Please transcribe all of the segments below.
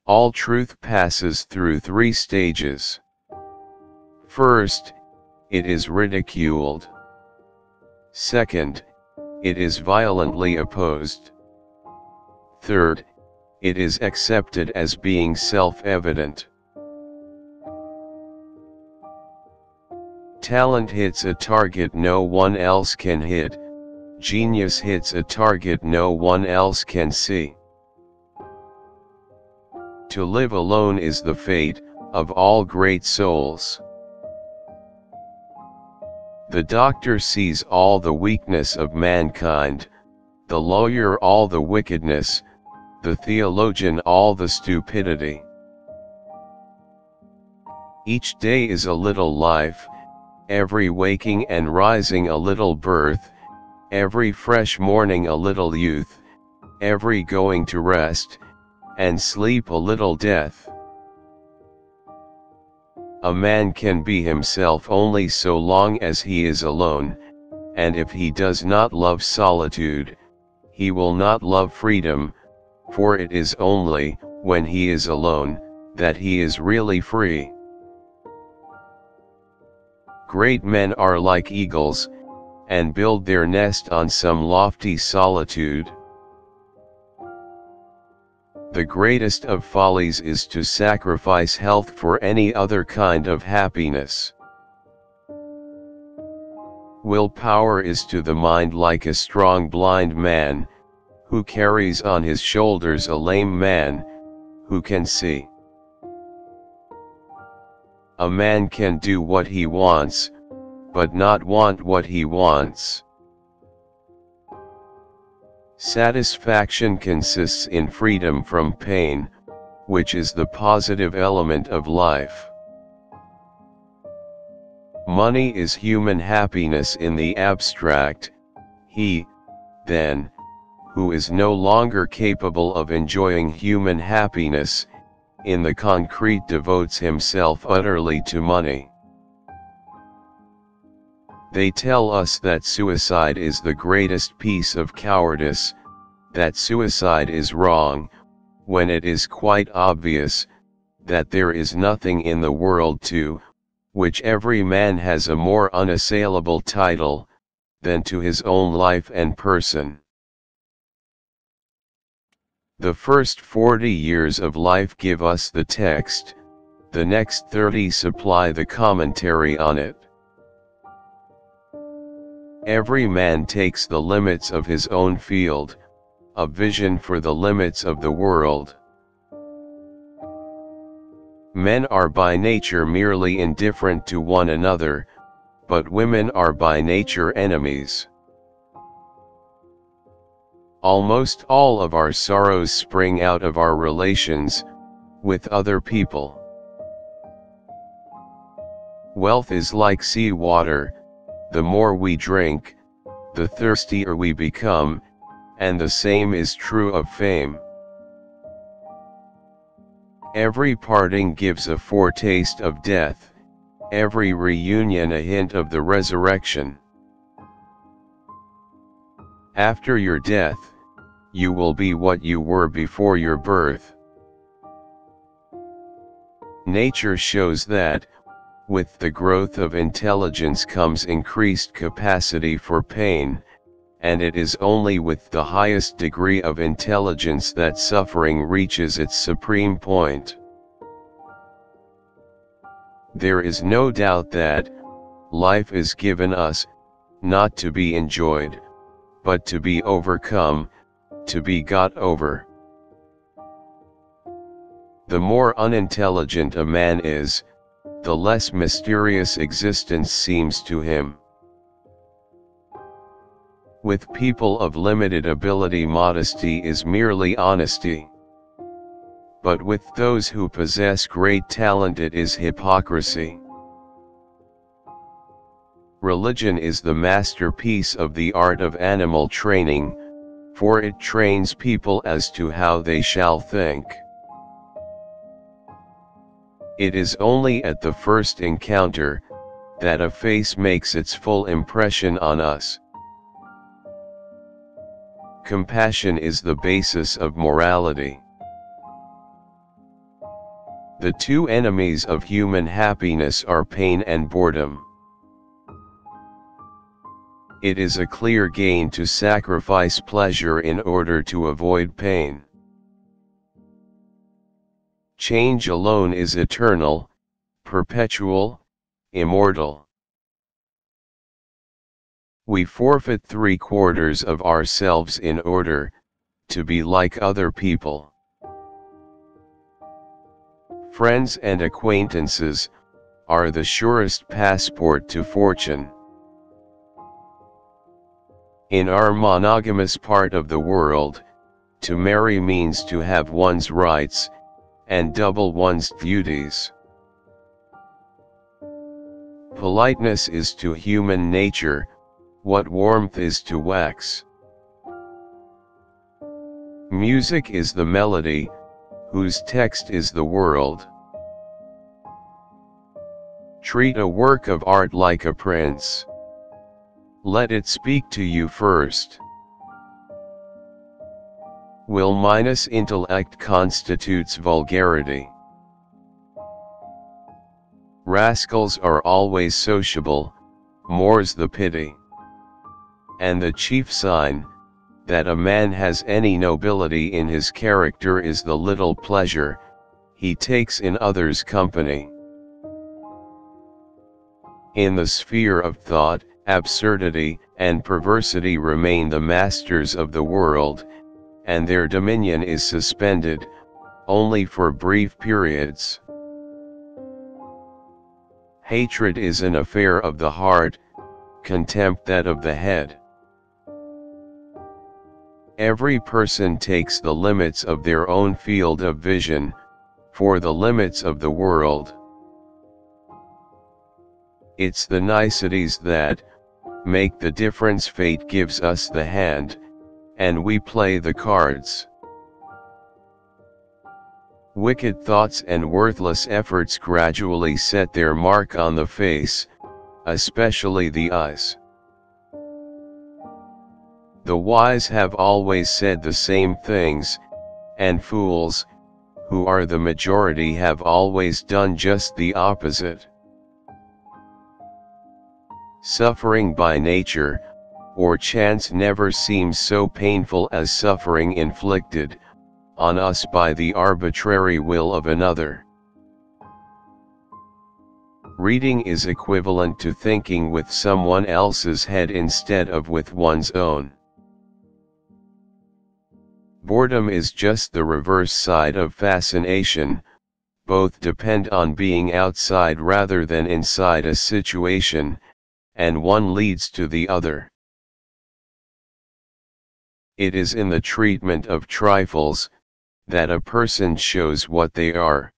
All truth passes through three stages. First, it is ridiculed. Second, it is violently opposed. Third, it is accepted as being self-evident. Talent hits a target no one else can hit. Genius hits a target no one else can see. To live alone is the fate of all great souls. The doctor sees all the weakness of mankind, the lawyer all the wickedness, the theologian all the stupidity. Each day is a little life, every waking and rising a little birth, every fresh morning a little youth, every going to rest and sleep a little death. A man can be himself only so long as he is alone, and if he does not love solitude, he will not love freedom, for it is only when he is alone that he is really free. Great men are like eagles, and build their nest on some lofty solitude. The greatest of follies is to sacrifice health for any other kind of happiness. Willpower is to the mind like a strong blind man, who carries on his shoulders a lame man, who can see. A man can do what he wants, but not want what he wants. Satisfaction consists in freedom from pain, which is the positive element of life. Money is human happiness in the abstract. He, then, who is no longer capable of enjoying human happiness, in the concrete devotes himself utterly to money. They tell us that suicide is the greatest piece of cowardice, that suicide is wrong, when it is quite obvious that there is nothing in the world to which every man has a more unassailable title than to his own life and person. The first 40 years of life give us the text, the next 30 supply the commentary on it. Every man takes the limits of his own field, a vision for the limits of the world. Men are by nature merely indifferent to one another, but women are by nature enemies. Almost all of our sorrows spring out of our relations with other people. Wealth is like sea water. The more we drink, the thirstier we become, and the same is true of fame. Every parting gives a foretaste of death, every reunion a hint of the resurrection. After your death, you will be what you were before your birth. Nature shows that, with the growth of intelligence comes increased capacity for pain, and it is only with the highest degree of intelligence that suffering reaches its supreme point. There is no doubt that life is given us, not to be enjoyed, but to be overcome, to be got over. The more unintelligent a man is, the less mysterious existence seems to him. With people of limited ability, modesty is merely honesty. But with those who possess great talent, it is hypocrisy. Religion is the masterpiece of the art of animal training, for it trains people as to how they shall think. It is only at the first encounter that a face makes its full impression on us. Compassion is the basis of morality. The two enemies of human happiness are pain and boredom. It is a clear gain to sacrifice pleasure in order to avoid pain. Change alone is eternal, perpetual, immortal. We forfeit 3/4 of ourselves in order to be like other people. Friends and acquaintances are the surest passport to fortune. In our monogamous part of the world, to marry means to have one's rights and double one's duties. Politeness is to human nature what warmth is to wax. Music is the melody, whose text is the world. Treat a work of art like a prince. Let it speak to you first. Will minus intellect constitutes vulgarity. Rascals are always sociable, more's the pity. And the chief sign that a man has any nobility in his character is the little pleasure he takes in others' company. In the sphere of thought, absurdity and perversity remain the masters of the world, and their dominion is suspended only for brief periods. Hatred is an affair of the heart, contempt that of the head. Every person takes the limits of their own field of vision for the limits of the world. It's the niceties that make the difference. Fate gives us the hand, and we play the cards. Wicked thoughts and worthless efforts gradually set their mark on the face, especially the eyes. The wise have always said the same things, and fools, who are the majority, have always done just the opposite. Suffering by nature, or chance, never seems so painful as suffering inflicted on us by the arbitrary will of another. Reading is equivalent to thinking with someone else's head instead of with one's own. Boredom is just the reverse side of fascination. Both depend on being outside rather than inside a situation, and one leads to the other. It is in the treatment of trifles that a person shows what they are.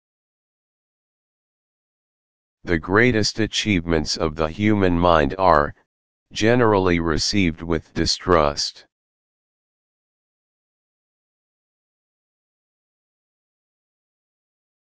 The greatest achievements of the human mind are generally received with distrust.